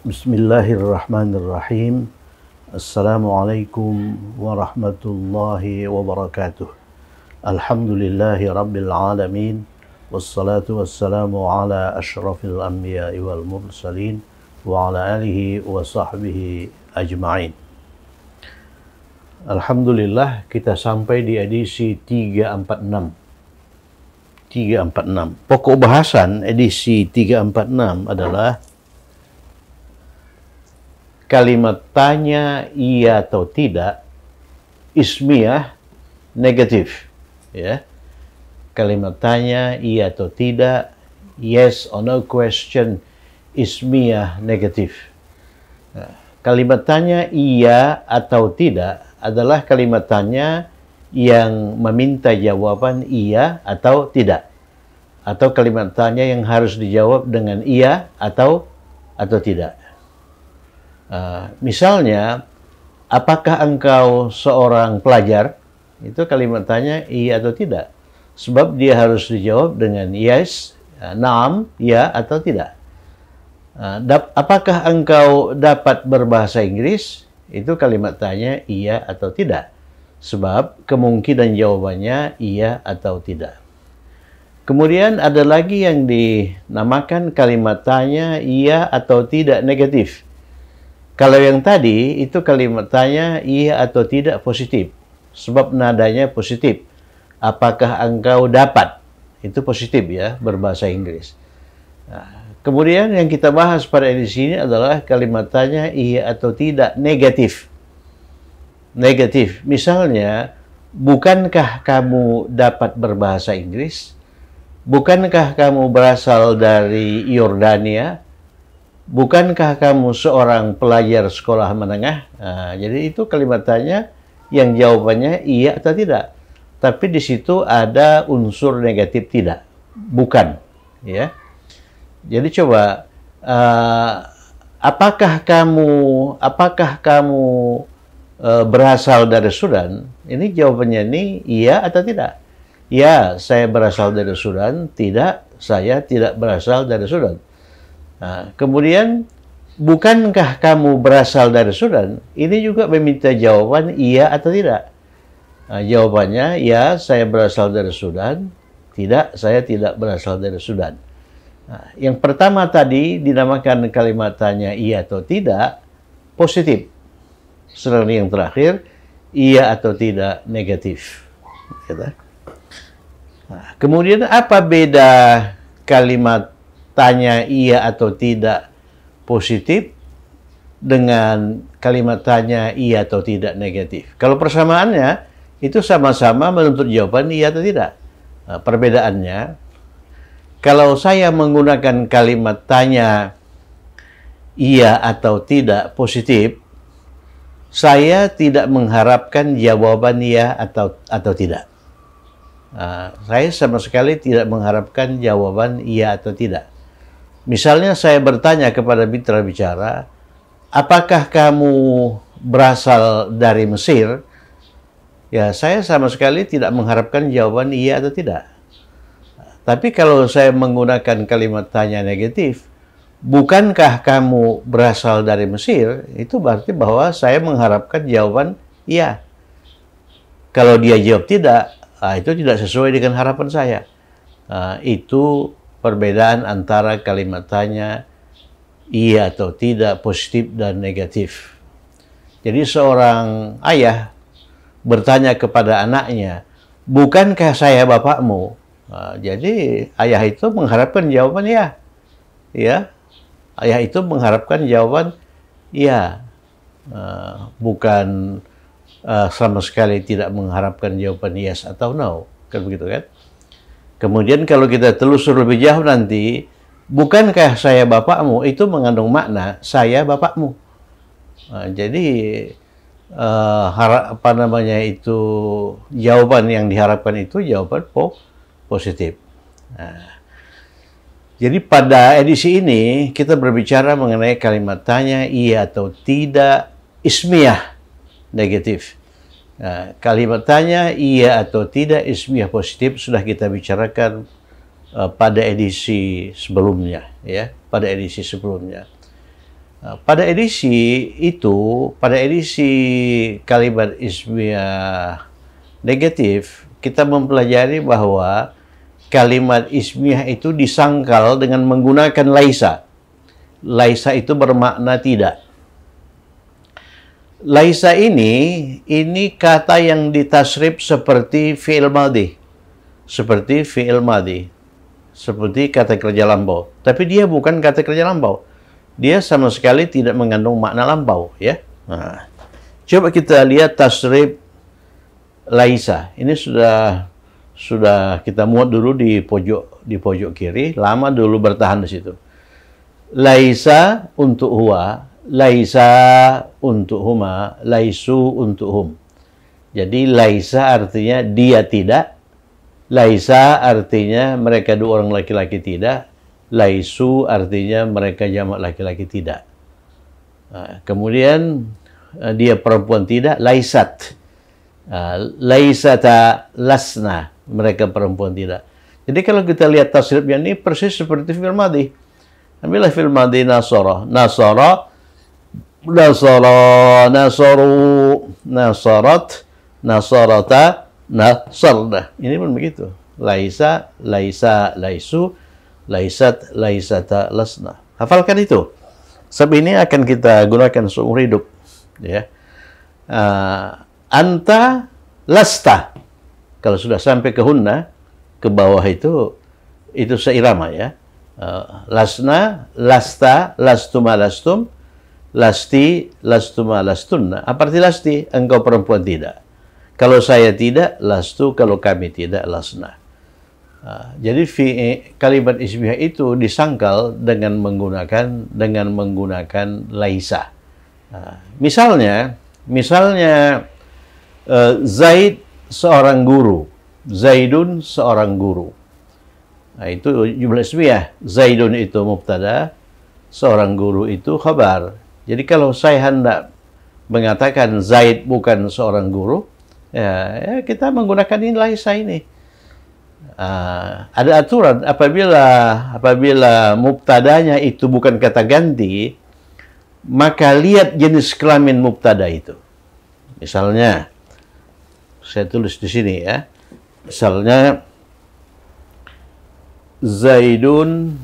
Bismillahirrahmanirrahim. Assalamualaikum warahmatullahi wabarakatuh. Alhamdulillahi rabbil alamin. Wassalatu wassalamu ala ashrafil anbiya'i wal mursalin wa ala alihi wa sahbihi ajma'in. Alhamdulillah, kita sampai di edisi 346. Pokok bahasan edisi 346 adalah kalimat tanya iya atau tidak, ismiyah negatif. Ya. Kalimat tanya iya atau tidak, yes or no question, ismiyah negatif. Nah, kalimat tanya iya atau tidak adalah kalimat tanya yang meminta jawaban iya atau tidak. Atau kalimat tanya yang harus dijawab dengan iya atau tidak. Misalnya, apakah engkau seorang pelajar? Itu kalimat tanya iya atau tidak. Sebab dia harus dijawab dengan yes, naam, ya atau tidak. Apakah engkau dapat berbahasa Inggris? Itu kalimat tanya iya atau tidak. Sebab kemungkinan jawabannya iya atau tidak. Kemudian ada lagi yang dinamakan kalimat tanya iya atau tidak negatif. Kalau yang tadi, itu kalimat tanya iya atau tidak positif. Sebab nadanya positif. Apakah engkau dapat? Itu positif ya, berbahasa Inggris. Nah, kemudian yang kita bahas pada edisi ini adalah kalimat tanya iya atau tidak negatif. Negatif. Misalnya, bukankah kamu dapat berbahasa Inggris? Bukankah kamu berasal dari Yordania? Bukankah kamu seorang pelajar sekolah menengah? Nah, jadi itu kalimat tanya yang jawabannya iya atau tidak. Tapi di situ ada unsur negatif tidak, bukan. Ya. Jadi coba, apakah kamu berasal dari Sudan? Ini jawabannya ini iya atau tidak? Ya, saya berasal dari Sudan. Tidak, saya tidak berasal dari Sudan. Nah, kemudian, bukankah kamu berasal dari Sudan? Ini juga meminta jawaban iya atau tidak. Nah, jawabannya, ya, saya berasal dari Sudan. Tidak, saya tidak berasal dari Sudan. Nah, yang pertama tadi dinamakan kalimat tanya iya atau tidak, positif. Sedangkan yang terakhir, iya atau tidak, negatif. Nah, kemudian apa beda kalimat tanya iya atau tidak positif dengan kalimat tanya iya atau tidak negatif? Kalau persamaannya, itu sama-sama menuntut jawaban iya atau tidak. Nah, perbedaannya, kalau saya menggunakan kalimat tanya iya atau tidak positif, saya tidak mengharapkan jawaban iya atau tidak. Saya sama sekali tidak mengharapkan jawaban iya atau tidak. Misalnya saya bertanya kepada mitra bicara, apakah kamu berasal dari Mesir? Ya, saya sama sekali tidak mengharapkan jawaban iya atau tidak. Tapi kalau saya menggunakan kalimat tanya negatif, bukankah kamu berasal dari Mesir? Itu berarti bahwa saya mengharapkan jawaban iya. Kalau dia jawab tidak, itu tidak sesuai dengan harapan saya. Itu perbedaan antara kalimat tanya iya atau tidak, positif dan negatif. Jadi seorang ayah bertanya kepada anaknya, bukankah saya bapakmu? Jadi ayah itu mengharapkan jawaban ya. Ya, ayah itu mengharapkan jawaban ya, bukan sama sekali tidak mengharapkan jawaban yes atau no, kan begitu kan? Kemudian kalau kita telusur lebih jauh nanti, bukankah saya bapakmu? Itu mengandung makna saya bapakmu. Jadi jawaban yang diharapkan itu jawaban positif. Jadi pada edisi ini kita berbicara mengenai kalimat tanya iya atau tidak, ismiyah negatif. Kalimat tanya iya atau tidak, ismiyah positif sudah kita bicarakan pada edisi sebelumnya, ya, pada edisi sebelumnya. Pada edisi itu, pada edisi kalimat ismiyah negatif, kita mempelajari bahwa kalimat ismiyah itu disangkal dengan menggunakan laisa. Laisa itu bermakna tidak. Laisa ini kata yang ditasrif seperti fi'il madhi. Seperti fi'il madhi. Seperti kata kerja lampau. Tapi dia bukan kata kerja lampau. Dia sama sekali tidak mengandung makna lampau, ya. Nah, coba kita lihat tasrif laisa. Ini sudah kita muat dulu di pojok kiri, lama dulu bertahan di situ. Laisa untuk huwa, laisa untuk huma, laisu untuk hum. Jadi laisa artinya dia tidak, laisa artinya mereka dua orang laki-laki tidak, laisu artinya mereka jamak laki-laki tidak. Nah, kemudian dia perempuan tidak, laisat. Laisata lasna, mereka perempuan tidak. Jadi kalau kita lihat tasrifnya ini persis seperti fi'il madhi. Ambillah fi'il madhi nasara, nasara, nasara, nasaru, nasarat, nasarata, nasarna. Ini pun begitu. Laisa, laisa, laisu, laisat, laisata, lasna. Hafalkan itu. Sebab ini akan kita gunakan seumur hidup. Ya. Anta, lasta. Kalau sudah sampai ke hunna, ke bawah itu seirama, ya. Lasna, lasta, lastuma, lastum, lasti, lastuma, lastunna. Apa arti lasti? Engkau perempuan tidak. Kalau saya tidak, lastu. Kalau kami tidak, lasna. Jadi kalimat ismiyah itu disangkal dengan menggunakan laisa. Misalnya Zaid seorang guru, Zaidun seorang guru. Nah, itu jumlah ismiyah. Zaidun itu mubtada, seorang guru itu khabar. Jadi kalau saya hendak mengatakan Zaid bukan seorang guru, ya kita menggunakan ini laisa ini. Ada aturan apabila mubtadanya itu bukan kata ganti, maka lihat jenis kelamin mubtada itu. Misalnya, saya tulis di sini, ya. Misalnya Zaidun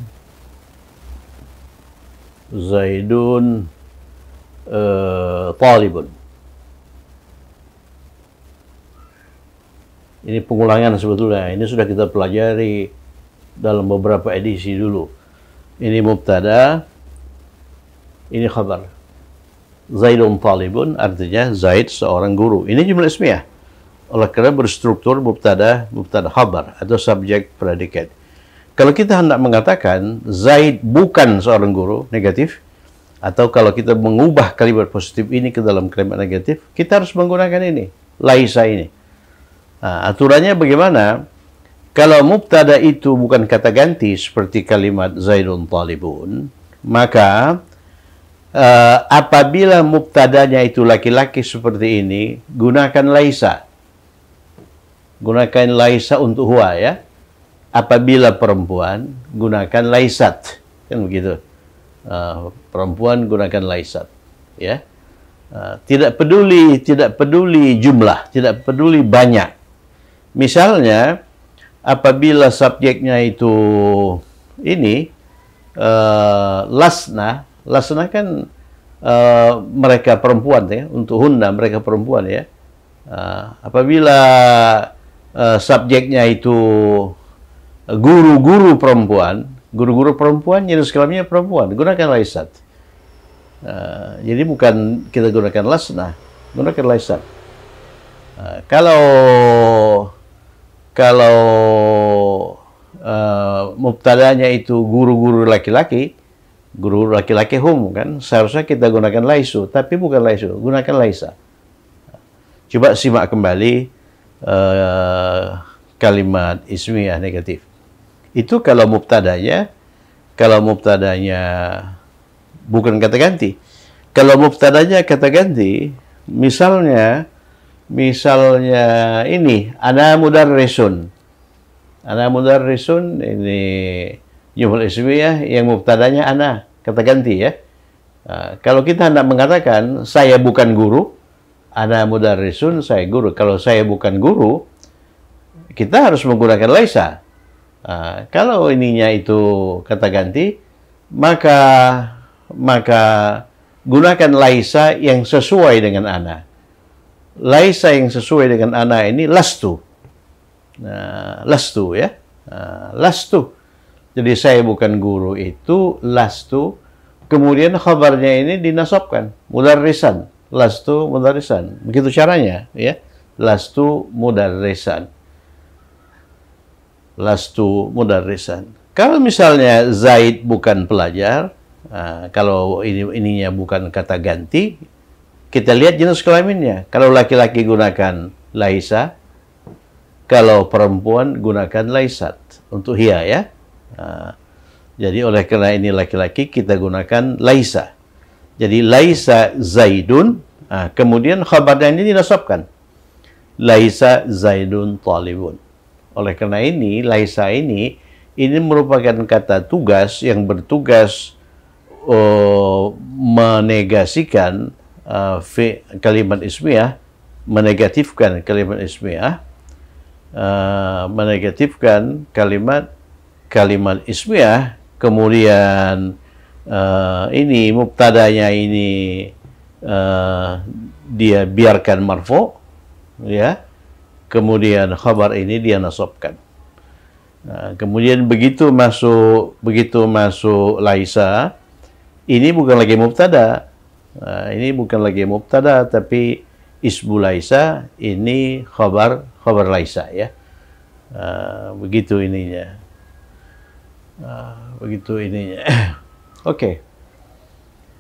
talibun. Ini pengulangan sebetulnya. Ini sudah kita pelajari dalam beberapa edisi dulu. Ini mubtada, ini khabar. Zaidun talibun artinya Zaid seorang guru. Ini jumlah ismiyah. Oleh karena berstruktur mubtada khabar atau subjek predikat. Kalau kita hendak mengatakan Zaid bukan seorang guru, negatif, atau kalau kita mengubah kalimat positif ini ke dalam kalimat negatif, kita harus menggunakan ini, laisa ini. Nah, aturannya bagaimana? Kalau mubtada itu bukan kata ganti seperti kalimat Zaidun talibun, maka apabila mubtadanya itu laki-laki seperti ini, gunakan laisa. Gunakan laisa untuk huwa, ya. Apabila perempuan, gunakan laisat. Kan begitu. Perempuan gunakan laisat, ya. Tidak peduli jumlah, tidak peduli banyak. Misalnya, apabila subjeknya itu ini, lasna kan mereka perempuan, ya, untuk hunna mereka perempuan, ya. Apabila subjeknya itu guru-guru perempuan, jenis kelaminnya perempuan, gunakan laisat. Jadi bukan kita gunakan lasna, gunakan laisat. Kalau mubtadanya itu guru-guru laki-laki, hum, kan seharusnya kita gunakan laisu, tapi bukan laisu, gunakan laisa. Coba simak kembali kalimat ismiyah negatif. Itu kalau mubtadanya bukan kata ganti. Kalau mubtadanya kata ganti, misalnya ini, ana mudarrisun. Ana mudarrisun ini jumlah ismiyah yang mubtadanya ana, kata ganti, ya. Kalau kita hendak mengatakan saya bukan guru, ana mudarrisun, saya guru. Kalau saya bukan guru, kita harus menggunakan laisa. Kalau ininya itu kata ganti, maka gunakan laisa yang sesuai dengan ana. Laisa yang sesuai dengan ana ini lastu. Lastu ya. Lastu. Jadi saya bukan guru itu lastu. Kemudian khabarnya ini dinasabkan, mudarrisan. Lastu mudarrisan. Begitu caranya ya. Lastu mudarrisan. Lastu mudarrisan. Kalau misalnya Zaid bukan pelajar, kalau ininya bukan kata ganti, kita lihat jenis kelaminnya. Kalau laki-laki gunakan laisa, kalau perempuan gunakan laisat untuk hiya ya. Jadi oleh karena ini laki-laki kita gunakan laisa. Jadi laisa Zaidun, kemudian khabarnya ini dinasabkan. Laisa Zaidun talibun. Oleh karena ini laisa ini merupakan kata tugas yang bertugas menegasikan kalimat ismiyah, menegatifkan kalimat ismiyah, menegatifkan kalimat ismiyah, kemudian ini mubtadanya ini dia biarkan marfu, ya, kemudian khabar ini dia nasabkan. Kemudian begitu masuk laisa, ini bukan lagi mubtada, tapi ismu laisa, ini khabar laisa ya. Begitu ininya. Oke.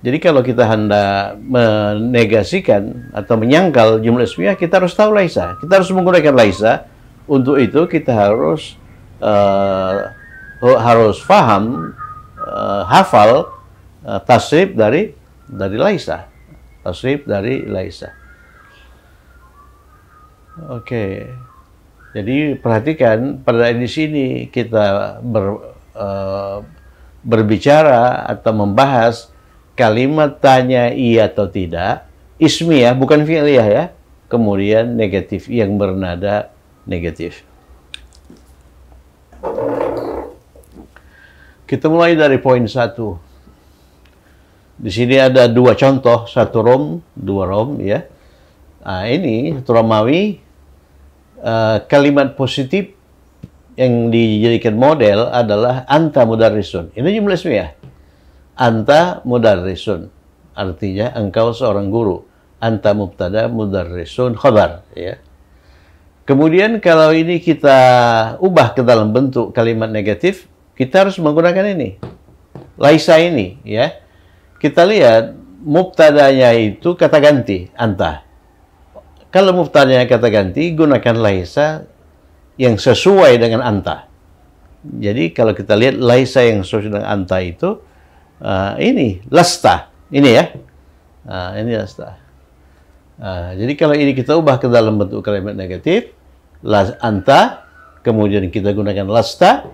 Jadi kalau kita hendak menegasikan atau menyangkal jumlah ismiyah, kita harus tahu laisa. Kita harus menggunakan laisa. Untuk itu kita harus paham, hafal tasrif dari laisa. Tasrif dari laisa. Oke. Jadi perhatikan pada di sini kita berbicara atau membahas kalimat tanya iya atau tidak, ismiyah bukan fi'liyah ya, kemudian negatif yang bernada negatif. Kita mulai dari poin 1. Di sini ada dua contoh, satu rom, dua rom ya. Ini satu Romawi, kalimat positif yang dijadikan model adalah anta mudarrisun. Ini jumlah ismiyah. Anta mudarrisun. Artinya engkau seorang guru. Anta mubtada, mudarrisun khabar ya. Kemudian kalau ini kita ubah ke dalam bentuk kalimat negatif, kita harus menggunakan ini. Laisa ini ya. Kita lihat mubtadanya itu kata ganti, anta. Kalau mubtadanya kata ganti, gunakan laisa yang sesuai dengan anta. Jadi kalau kita lihat laisa yang sesuai dengan anta itu, ini lasta, ini ya. Ini lasta. Jadi kalau ini kita ubah ke dalam bentuk kalimat negatif, anta, kemudian kita gunakan lasta,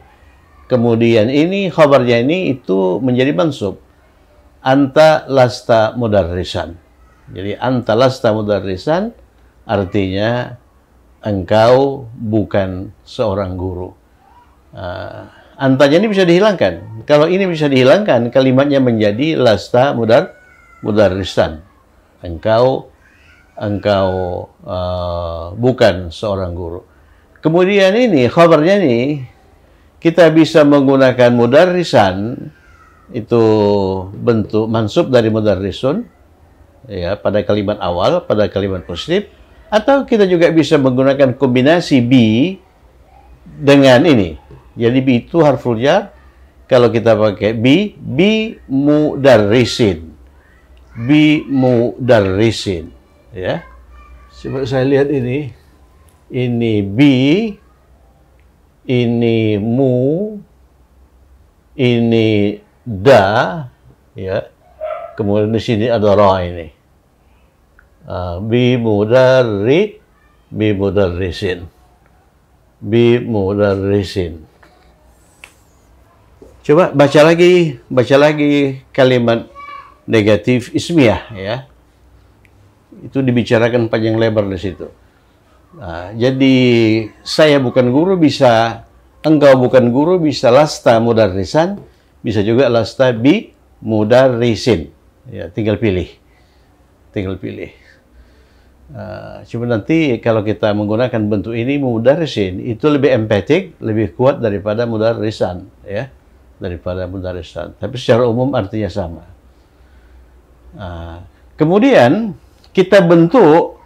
kemudian ini khabarnya ini itu menjadi mansub. Anta lasta mudarrisan. Jadi anta lasta mudarrisan artinya engkau bukan seorang guru. Antanya ini bisa dihilangkan. Kalau ini bisa dihilangkan, kalimatnya menjadi lasta mudarrisan. Engkau bukan seorang guru. Kemudian ini khabarnya ini kita bisa menggunakan mudarrisan, itu bentuk mansub dari mudarrisun ya, pada kalimat awal, pada kalimat positif. Atau kita juga bisa menggunakan kombinasi bi dengan ini. Jadi bi itu harful jar. Kalau kita pakai bi mudarrisin. Bi mudarrisin. Ya. Coba saya lihat ini. Ini bi, ini mu, ini da, ya. Kemudian di sini ada ra ini. Bi mudarrisin. Bi mudarrisin. Coba baca lagi kalimat negatif ismiyah, ya. Itu dibicarakan panjang lebar di situ. Nah, jadi saya bukan guru bisa, engkau bukan guru bisa lasta mudarrisan, bisa juga lasta bi mudarrisin. Ya, tinggal pilih. Tinggal pilih. Cuma nanti kalau kita menggunakan bentuk ini mudarrisin, itu lebih empatik, lebih kuat daripada mudarrisan, ya. Daripada mudarrisan. Tapi secara umum artinya sama. Kemudian kita bentuk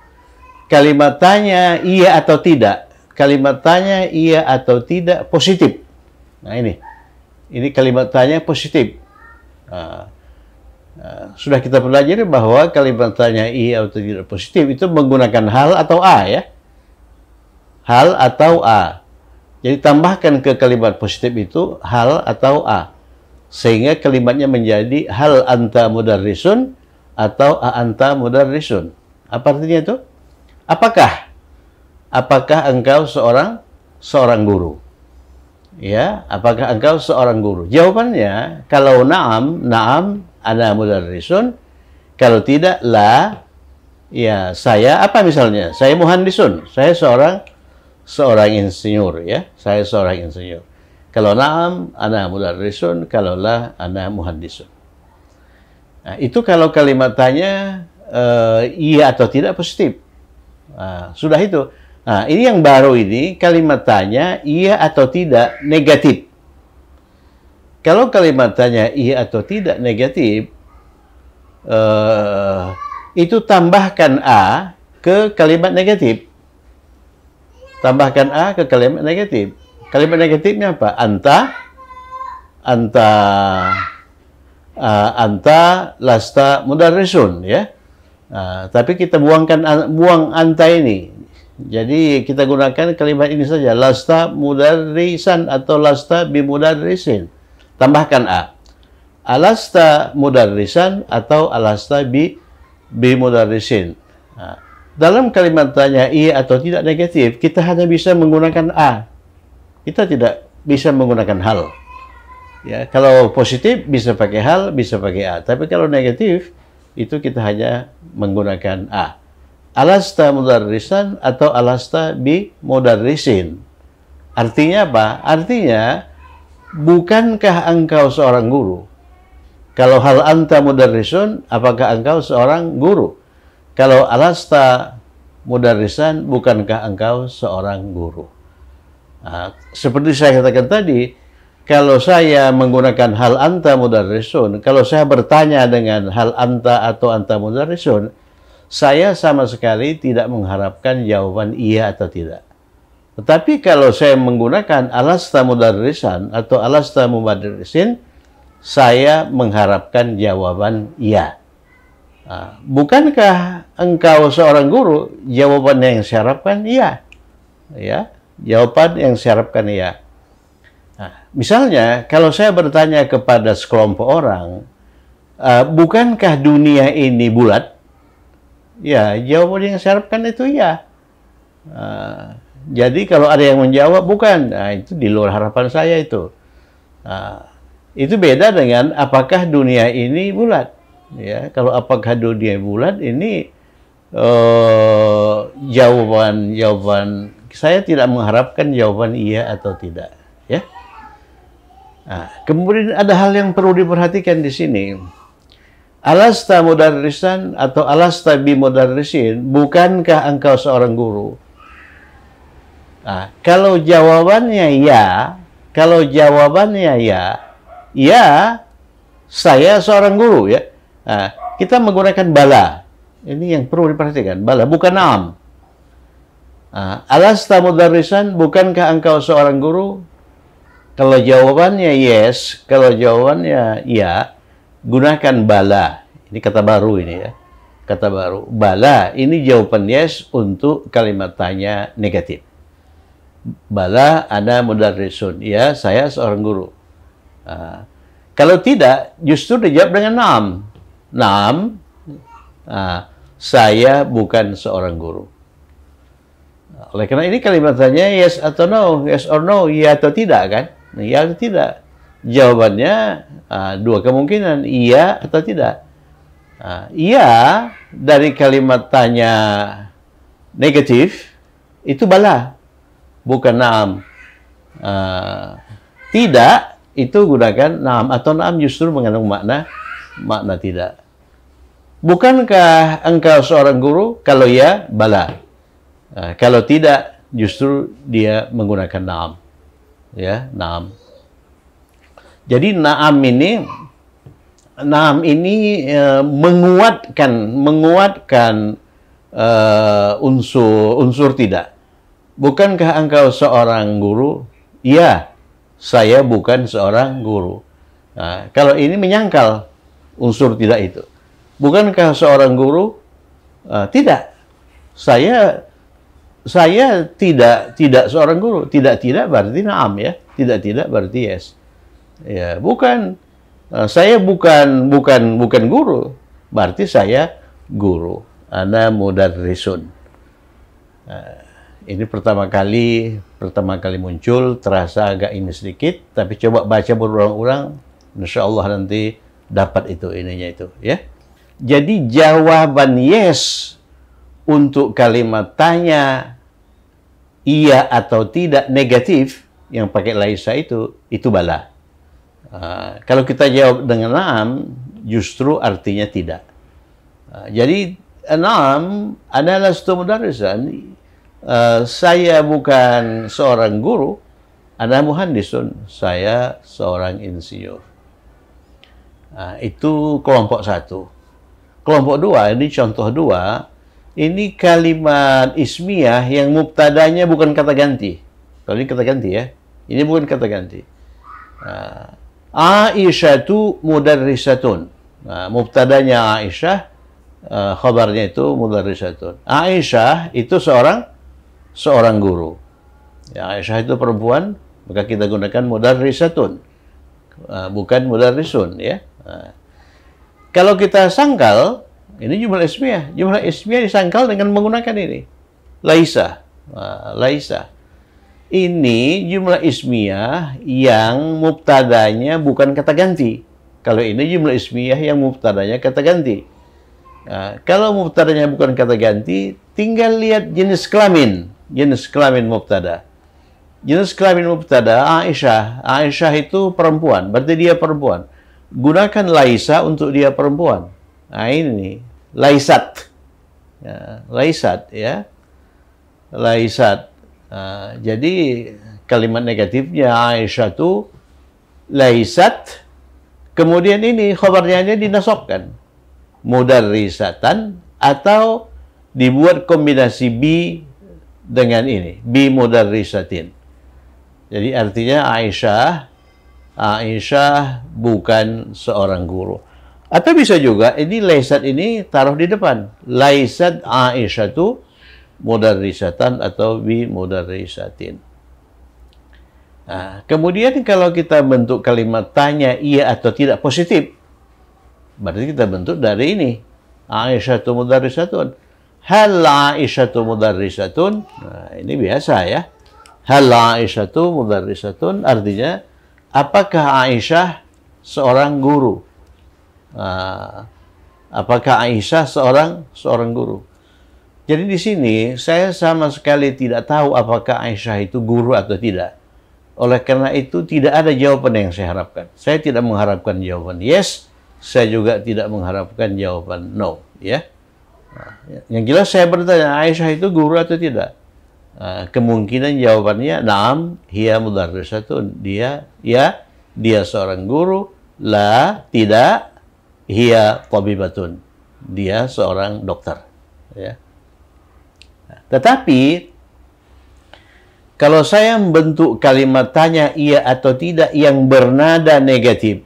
kalimat tanya iya atau tidak. Kalimat tanya iya atau tidak positif. Nah ini kalimat tanya positif. Sudah kita pelajari bahwa kalimat tanya iya atau tidak positif itu menggunakan hal atau a, ya. Hal atau a. Jadi tambahkan ke kalimat positif itu hal atau a. Sehingga kalimatnya menjadi hal anta mudarrisun atau a anta mudarrisun. Apa artinya itu? Apakah engkau seorang guru? Ya, apakah engkau seorang guru? Jawabannya kalau na'am ana mudarrisun. Kalau tidak la, ya saya apa misalnya? Saya muhandisun. Saya seorang insinyur, ya. Saya seorang insinyur. Kalau na'am ana mudarrisun, kalau la ana muhandisun. Nah, itu kalau kalimat tanya iya atau tidak positif. Sudah itu. Nah, ini yang baru ini, kalimat tanya iya atau tidak negatif. Kalau kalimat tanya iya atau tidak negatif, itu tambahkan a ke kalimat negatif. Tambahkan a ke kalimat negatif. Kalimat negatifnya apa? Anta lasta mudarrisun, ya. Tapi kita buang anta ini. Jadi kita gunakan kalimat ini saja, lasta mudarrisan atau lasta bimudarrisin. Tambahkan a. Alasta mudarrisan atau alasta bimudarrisin. Dalam kalimat tanya iya atau tidak negatif, kita hanya bisa menggunakan a. Kita tidak bisa menggunakan hal. Ya, kalau positif bisa pakai hal, bisa pakai a. Tapi kalau negatif itu kita hanya menggunakan a. Alasta mudarrisan atau alasta bi mudarrisin. Artinya apa? Artinya bukankah engkau seorang guru? Kalau hal anta mudarrisun, apakah engkau seorang guru? Kalau alasta mudarrisan, bukankah engkau seorang guru? Seperti saya katakan tadi, kalau saya menggunakan hal anta mudarrisun, kalau saya bertanya dengan hal anta atau anta mudarrisun, saya sama sekali tidak mengharapkan jawaban iya atau tidak. Tetapi kalau saya menggunakan alasta mudarrisan atau alasta mudarrisin, saya mengharapkan jawaban iya. Bukankah engkau seorang guru? Jawaban yang saya harapkan iya. Ya, jawaban yang saya harapkan iya. Misalnya, kalau saya bertanya kepada sekelompok orang, bukankah dunia ini bulat? Ya, jawaban yang saya harapkan itu ya. Jadi kalau ada yang menjawab bukan, itu di luar harapan saya itu. Itu beda dengan apakah dunia ini bulat. Ya, kalau apakah dunia bulat ini jawaban saya tidak mengharapkan jawaban iya atau tidak. Ya. Kemudian ada hal yang perlu diperhatikan di sini. Alasta mudarrisan atau alasta bimudarrisin, bukankah engkau seorang guru? Kalau jawabannya ya, ya, saya seorang guru, ya. Kita menggunakan bala. Ini yang perlu diperhatikan, bala, bukan na'am. Alasta mudarrisan, bukankah engkau seorang guru? Kalau jawabannya yes, kalau jawabannya ya, gunakan bala. Ini kata baru ini, ya. Kata baru. Bala, ini jawaban yes untuk kalimat tanya negatif. Bala, ana mudarrisun. Ya, saya seorang guru. Kalau tidak, justru dijawab dengan na'am. Na'am, saya bukan seorang guru. Oleh karena ini kalimat tanya yes atau no, yes or no, iya atau tidak, kan? Iya atau tidak. Jawabannya dua kemungkinan, iya atau tidak. Iya dari kalimat tanya negatif itu bala, bukan naam. Tidak itu gunakan naam, atau naam justru mengandung makna tidak. Bukankah engkau seorang guru? Kalau ya, bala. Kalau tidak, justru dia menggunakan naam. Ya, naam. Jadi naam ini menguatkan unsur tidak. Bukankah engkau seorang guru? Iya, saya bukan seorang guru. Kalau ini menyangkal unsur tidak itu. Bukankah seorang guru? Tidak. Saya tidak seorang guru. Tidak berarti naam ya. Tidak berarti yes. Ya, bukan. Saya bukan guru. Berarti saya guru. Ana mudarrisun. Ini pertama kali muncul, terasa agak ini sedikit, tapi coba baca berulang-ulang, insya Allah nanti dapat ininya itu, ya. Jadi jawaban yes untuk kalimat tanya iya atau tidak negatif yang pakai laisa itu bala. Kalau kita jawab dengan naam, justru artinya tidak. Jadi naam adalah mudarrisan. Saya bukan seorang guru, ana muhandisun, saya seorang insinyur. Itu kelompok satu. Kelompok dua, ini contoh dua, ini kalimat ismiyah yang mubtadanya bukan kata ganti. Kalau ini kata ganti ya, ini bukan kata ganti. Aisyatu mudarrisatun. Mubtadanya Aisyah, khabarnya itu mudarrisatun. Aisyah itu seorang guru. Ya, Aisyah itu perempuan, maka kita gunakan mudarrisatun. Bukan mudarrisun, ya. Kalau kita sangkal, ini jumlah ismiyah. Jumlah ismiyah disangkal dengan menggunakan ini. Laisa. Laisa. Ini jumlah ismiyah yang mubtadanya bukan kata ganti. Kalau ini jumlah ismiyah yang mubtadanya kata ganti. Kalau mubtadanya bukan kata ganti, tinggal lihat jenis kelamin. Jenis kelamin mubtada. Jenis kelamin mubtada Aisyah. Aisyah itu perempuan, berarti dia perempuan. Gunakan laisa untuk dia perempuan. Nah ini laisat. Laisat ya. Laisat. Jadi kalimat negatifnya Aisyah itu laisat. Kemudian ini khabarnya dinasabkan. Mudarrisatan atau dibuat kombinasi bi dengan ini, bi mudarrisatin. Jadi artinya Aisyah bukan seorang guru. Atau bisa juga ini laisat ini taruh di depan. Laisat Aisyatu mudarrisatan atau bi mudarrisatin. Kemudian kalau kita bentuk kalimat tanya iya atau tidak positif, berarti kita bentuk dari ini. Aisyatu mudarrisatun. Hal Aisyatu mudarrisatun. Ini biasa ya. Hal Aisyatu mudarrisatun artinya apakah Aisyah seorang guru? Apakah Aisyah seorang guru? Jadi di sini saya sama sekali tidak tahu apakah Aisyah itu guru atau tidak. Oleh karena itu tidak ada jawaban yang saya harapkan. Saya tidak mengharapkan jawaban yes, saya juga tidak mengharapkan jawaban no, ya. Yang jelas saya bertanya, Aisyah itu guru atau tidak? Kemungkinan jawabannya na'am, hiya mudarrisatun. Dia seorang guru. La, tidak, hiya tabibatun. Dia seorang dokter. Ya. Tetapi kalau saya membentuk kalimat tanya iya atau tidak yang bernada negatif,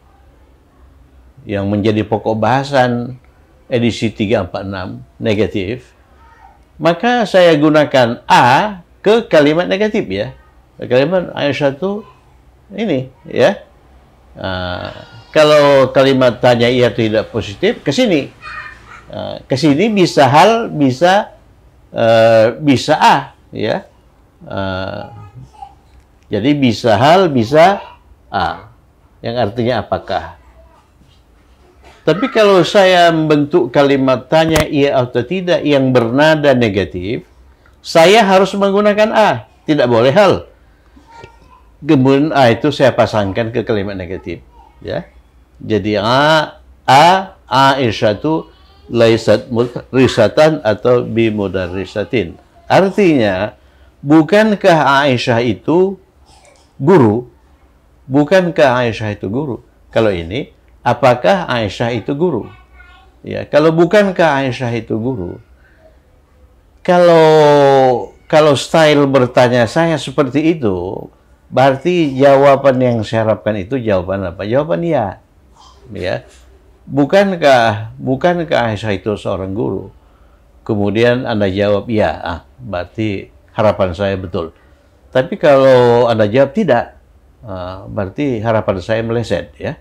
yang menjadi pokok bahasan edisi 346 negatif, maka saya gunakan A ke kalimat negatif ya. Kalimat Aisyah itu ini ya. Kalau kalimat tanya iya atau tidak positif, ke sini. Ke sini bisa hal, bisa A ya. Jadi bisa hal, bisa A. Yang artinya apakah. Tapi kalau saya membentuk kalimat tanya iya atau tidak yang bernada negatif, saya harus menggunakan a, tidak boleh hal. Kemudian a itu saya pasangkan ke kalimat negatif, ya. Jadi Aisyatu laisat mudarrisatan atau bimudarrisatin. Artinya, bukankah Aisyah itu guru? Bukankah Aisyah itu guru? Kalau ini, apakah Aisyah itu guru? Ya, kalau bukankah Aisyah itu guru? Kalau style bertanya saya seperti itu, berarti jawaban yang saya harapkan itu jawaban apa? Jawaban ya. Ya. Bukankah Aisyah itu seorang guru? Kemudian Anda jawab ya, berarti harapan saya betul. Tapi kalau Anda jawab tidak, berarti harapan saya meleset, ya.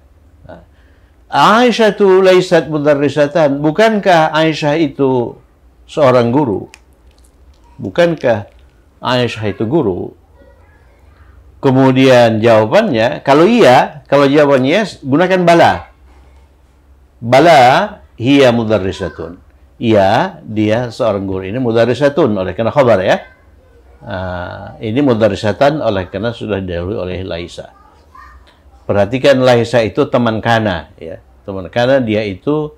Aisyah itu laisat mudarrisatan. Bukankah Aisyah itu seorang guru? Bukankah Aisyah itu guru? Kemudian jawabannya, kalau iya, kalau jawabannya yes, gunakan bala. Bala hiya mudarrisatun. Iya, dia seorang guru. Ini mudarrisatun oleh karena khabar, ya. Ini mudarrisatan oleh karena sudah didahului oleh Laisa. Perhatikan Laisa itu teman kana, ya. Teman kana dia itu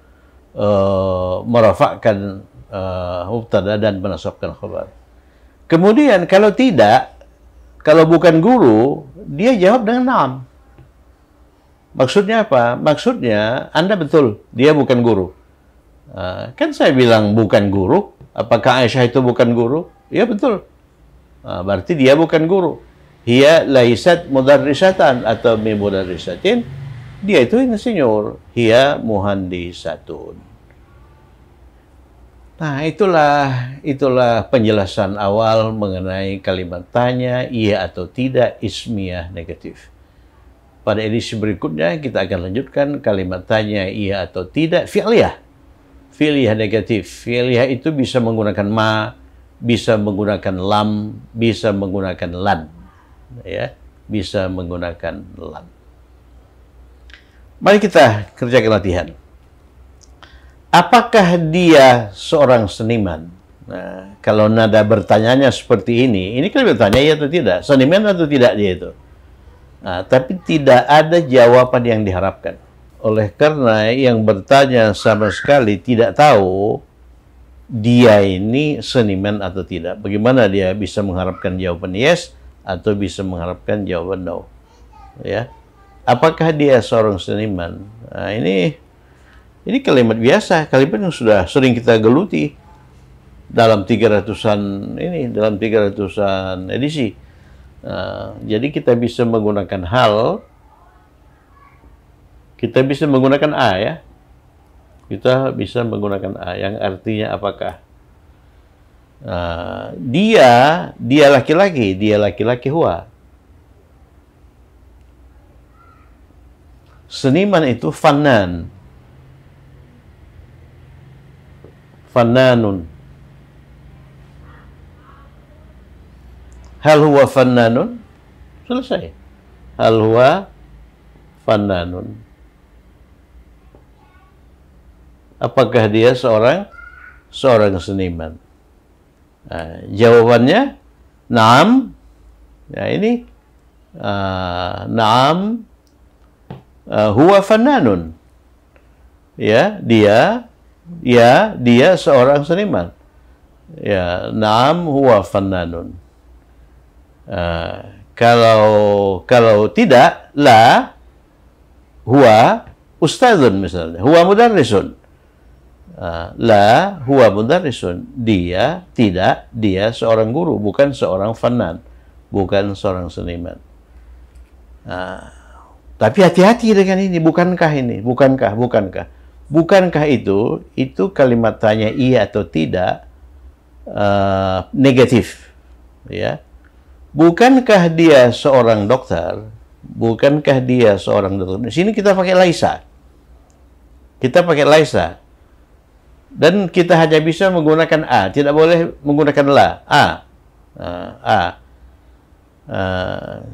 merafakkan mubtada dan menasabkan khabar. Kemudian kalau tidak, kalau bukan guru, dia jawab dengan na'am. Maksudnya apa? Maksudnya, Anda betul, dia bukan guru. Kan saya bilang bukan guru. Apakah Aisyah itu bukan guru? Ya betul. Berarti dia bukan guru. Hiya laisat mudarrisatan atau mudarrisatin. Dia itu insinyur. Hiya muhandisatun. Nah, itulah penjelasan awal mengenai kalimat tanya, iya atau tidak, ismiyah negatif. Pada edisi berikutnya kita akan lanjutkan kalimat tanya iya atau tidak fi'liyah. Fi'liyah negatif. Fi'liyah itu bisa menggunakan ma, bisa menggunakan lam, bisa menggunakan lan. Ya, bisa menggunakan lan. Mari kita kerjakan latihan. Apakah dia seorang seniman? Nah, kalau nada bertanyanya seperti ini kan bertanya iya atau tidak, seniman atau tidak dia itu. Nah, tapi tidak ada jawaban yang diharapkan. Oleh karena yang bertanya sama sekali tidak tahu dia ini seniman atau tidak. Bagaimana dia bisa mengharapkan jawaban yes atau bisa mengharapkan jawaban no? Ya. Apakah dia seorang seniman? Nah, ini kalimat biasa, kalimat yang sudah sering kita geluti dalam 300-an edisi. Jadi kita bisa menggunakan kita bisa menggunakan a, ya. Kita bisa menggunakan a yang artinya apakah. Dia laki-laki huwa. Seniman itu fannan. Fannanun. Hal huwa fannanun? Selesai. Hal huwa fannanun. Apakah dia seorang seniman? Nah, jawabannya na'am. Ya, ini na'am huwa fannanun. Ya, dia seorang seniman. Ya, na'am huwa fannanun. Kalau tidak, la huwa ustadzun misalnya, huwa mudarrisun. La huwa mudarrisun. Dia seorang guru, bukan seorang fannan, bukan seorang seniman. Tapi hati-hati dengan ini, bukankah itu kalimat tanya iya atau tidak negatif, ya. Bukankah dia seorang dokter? Bukankah dia seorang dokter? Di sini kita pakai laisa. Dan kita hanya bisa menggunakan a, tidak boleh menggunakan la.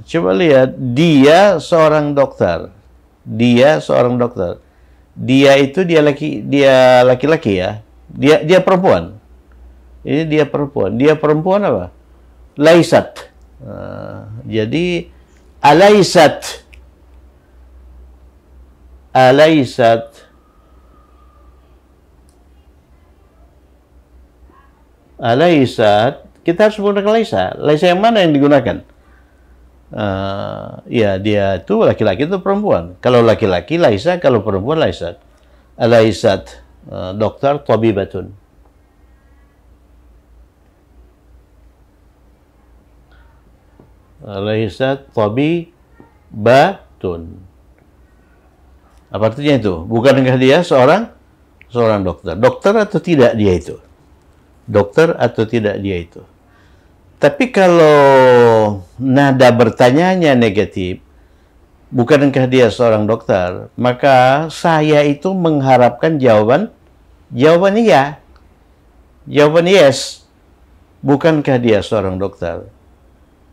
Coba lihat, dia seorang dokter. dia laki-laki ya. Dia perempuan. Ini dia perempuan. Dia perempuan apa? Laisat. Jadi alaisat. Alaisat. Alaisat. Kita harus menggunakan laisa. Laisa yang mana yang digunakan? Ya, dia itu laki-laki itu perempuan. Kalau laki-laki laisa, kalau perempuan laisat. Alaisat. Dokter tabibatun. Laisat tabibatun. Apa artinya itu? Bukankah dia seorang dokter? Dokter atau tidak dia itu? Dokter atau tidak dia itu? Tapi kalau nada bertanyanya negatif, bukankah dia seorang dokter? Maka saya itu mengharapkan jawaban iya. Jawaban yes. Bukankah dia seorang dokter?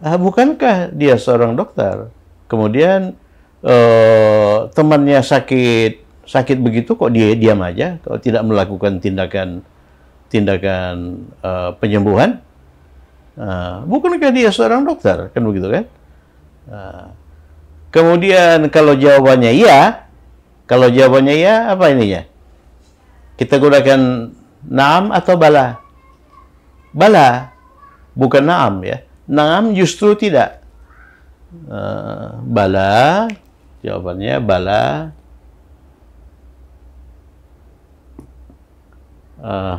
Bukankah dia seorang dokter? Kemudian temannya sakit begitu kok dia diam aja, kok tidak melakukan tindakan penyembuhan? Bukankah dia seorang dokter? Kan begitu kan? Kemudian kalau jawabannya iya, apa ininya? Kita gunakan naam atau bala? Bala, bukan naam ya. Naam justru tidak. Bala, jawabannya bala.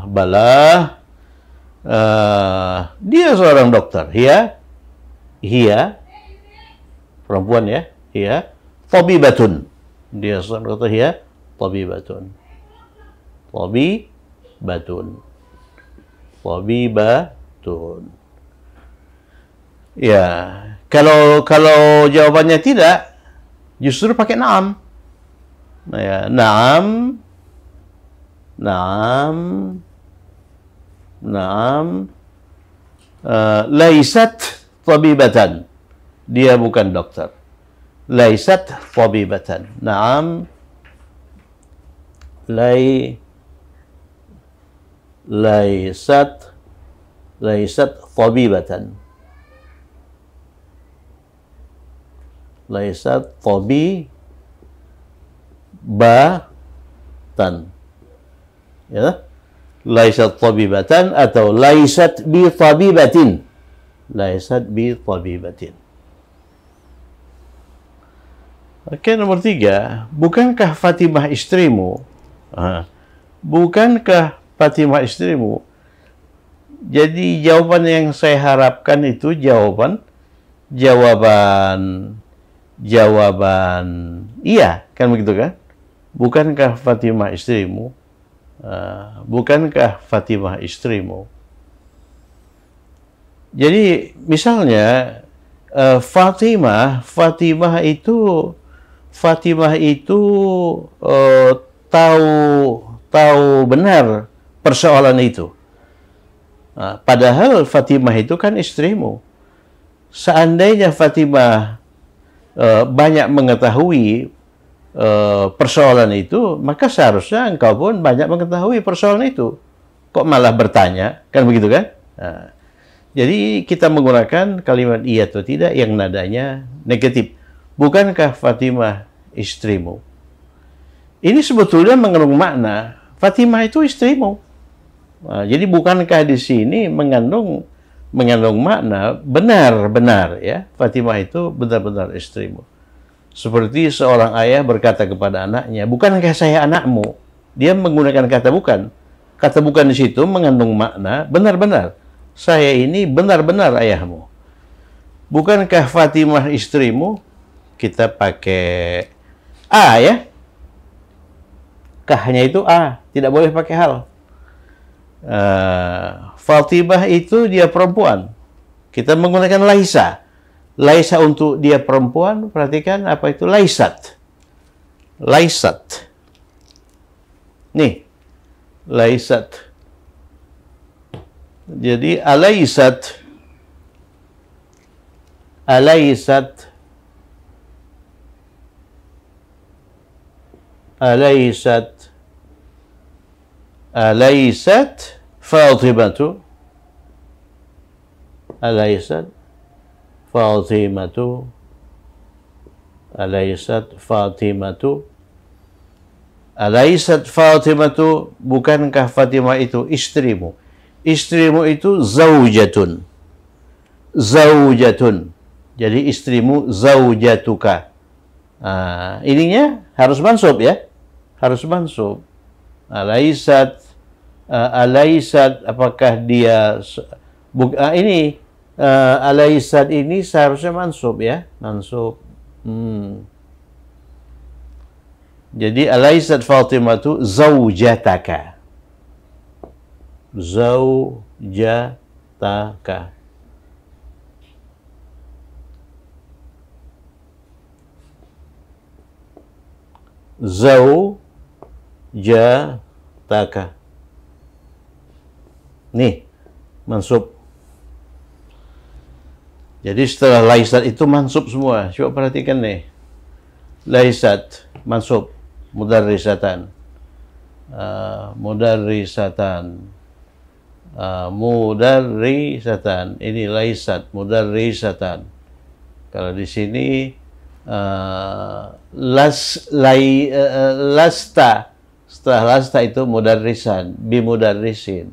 Bala. Dia seorang dokter. Hia, perempuan ya. Hia, tabibatun. Dia seorang dokter. Hia, tabibatun. Tabibatun. Ya, kalau jawabannya tidak, justru pakai naam. Nah, ya, naam, laisat tabibatan. Dia bukan dokter. Laisat tabibatan. Naam, laisat tabibatan. Laisat tabibatan. Ya. Laisat tabibatan atau laisat bi tabibatin. Laisat bi tabibatin. Oke, nomor 3. Bukankah Fatimah istrimu? Bukankah Fatimah istrimu? Jadi jawaban yang saya harapkan itu jawaban iya, kan begitu kan? Bukankah Fatimah istrimu? Bukankah Fatimah istrimu? Jadi misalnya Fatimah itu tahu benar persoalan itu. Padahal Fatimah itu kan istrimu. Seandainya Fatimah banyak mengetahui persoalan itu, maka seharusnya engkau pun banyak mengetahui persoalan itu. Kok malah bertanya? Kan begitu kan? Jadi kita menggunakan kalimat iya atau tidak yang nadanya negatif. Bukankah Fatimah istrimu? Ini sebetulnya mengandung makna Fatimah itu istrimu. Jadi bukankah di sini mengandung makna benar ya, Fatimah itu benar-benar istrimu. Seperti seorang ayah berkata kepada anaknya, bukankah saya anakmu? Dia menggunakan kata bukan. Kata bukan di situ mengandung makna benar-benar. Saya ini benar-benar ayahmu. Bukankah Fatimah istrimu? Kita pakai A ya. Kahnya itu A, tidak boleh pakai hal. Fatimah itu dia perempuan. Kita menggunakan laisa. Laisa untuk dia perempuan, perhatikan apa itu laisat. Laisat. Nih, laisat. Jadi alaisat. Alaisat alaysat Fatimatu, alaysat Fatimatu, alaysat Fatimatu, alaysat Fatimatu, bukankah Fatimah itu istrimu? Istrimu itu zaujatun. Zaujatun. Jadi istrimu zaujatuka. Ininya harus mansub ya. Harus mansub. Alaysat, apakah dia ini alaysat ini seharusnya mansub ya. Mansub. Jadi alaysat Fatimatu zaujataka. Zaujataka. Zaujataka. Nih, mansub. Jadi setelah laisat itu mansub semua. Coba perhatikan nih. Laisat, mansub. Mudarrisatan. Mudarrisatan. Mudarrisatan. Ini laisat, mudarrisatan. Kalau di sini lasta. Setelah lasta itu mudarrisan, bimudarrisin.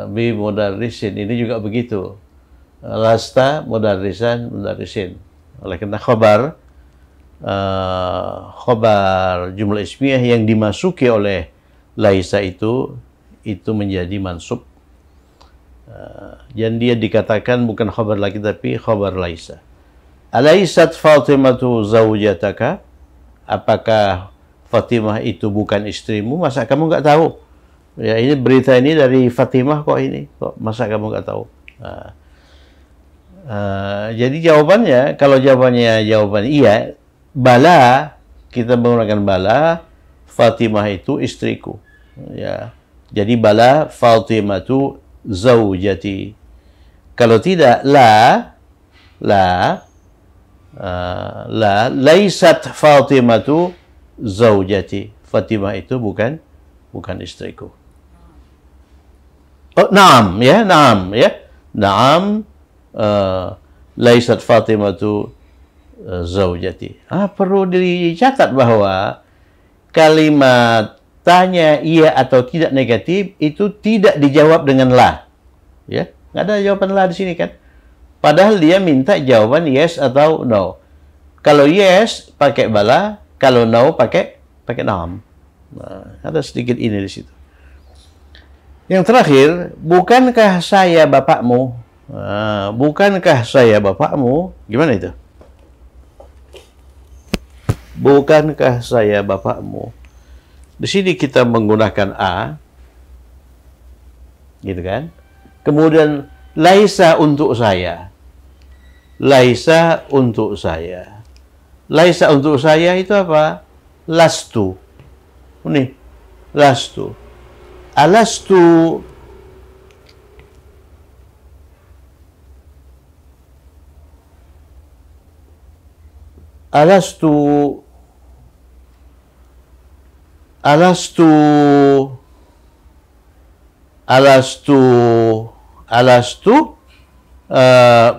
Bimudarrisin. Ini juga begitu. Lasta, mudarrisan, mudarrisin. Oleh karena khobar jumlah ismiyah yang dimasuki oleh laisa itu menjadi mansub. Dan dia dikatakan bukan khobar lagi tapi khobar laisa. Alaisat Fatimatu zaujataka? Apakah Fatimah itu bukan istrimu? Masa kamu nggak tahu? Ya, ini berita ini dari Fatimah kok ini. Kok masa kamu nggak tahu? Jadi jawabannya, kalau jawaban iya, bala, kita menggunakan bala, Fatimah itu istriku. Ya. Jadi bala Fatimatu zaujati. Kalau tidak, laisat Fatimatu zaujati. Fatimah itu bukan istriku. Oh, naam ya. Naam, laisat Fatimatu zaujati. Perlu dicatat bahwa kalimat tanya iya atau tidak negatif itu tidak dijawab dengan la. Ya, nggak ada jawaban la di sini kan? Padahal dia minta jawaban yes atau no. Kalau yes pakai bala, kalau no pakai naam. Ada sedikit ini di situ. Yang terakhir, bukankah saya bapakmu? Bukankah saya bapakmu? Gimana itu? Bukankah saya bapakmu? Di sini kita menggunakan a, gitu kan? Kemudian laisa untuk saya. Laisa untuk saya. Laisa untuk saya itu apa? Lastu. Ini lastu. Alastu. Alastu. Alastu. Alastu. Alastu.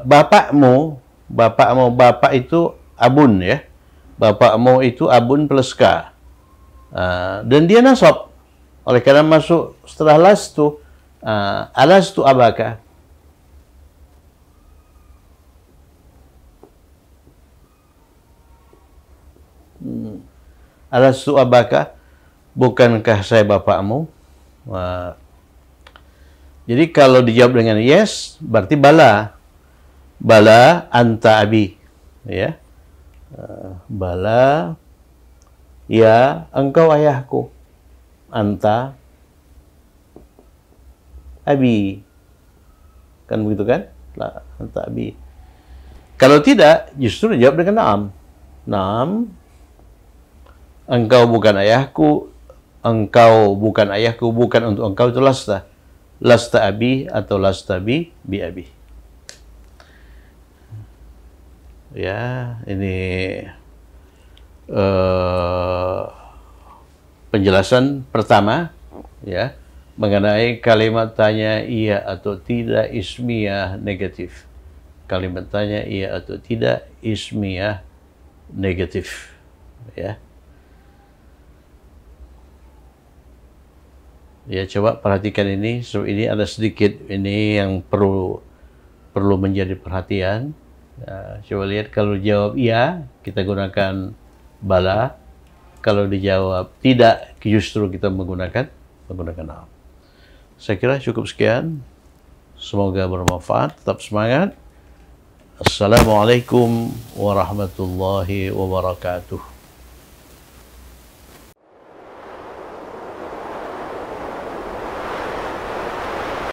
Bapakmu. Bapak itu abun ya. Bapakmu itu abun plus ka. Dan dia nasab. Oleh karena masuk setelah lastu, alastu abaka. Alastu abaka, bukankah saya bapakmu? Jadi kalau dijawab dengan yes, berarti bala. Bala anta abi. Ya. Bala, ya engkau ayahku. Anta abi. Kan begitu kan? Anta abi. Kalau tidak, justru dijawab dengan naam. Naam. Engkau bukan ayahku. Engkau bukan ayahku. Bukan untuk engkau itu lasta. Lasta abi atau lasta bi abi. Ya, ini penjelasan pertama ya mengenai kalimat tanya iya atau tidak ismiyah negatif. Kalimat tanya iya atau tidak ismiyah negatif ya. Ya, coba perhatikan ini. So, ini ada sedikit ini yang perlu menjadi perhatian. Coba lihat, kalau jawab iya, kita gunakan bala. Kalau dijawab tidak, justru kita menggunakan am. Saya kira cukup sekian. Semoga bermanfaat. Tetap semangat. Assalamualaikum warahmatullahi wabarakatuh.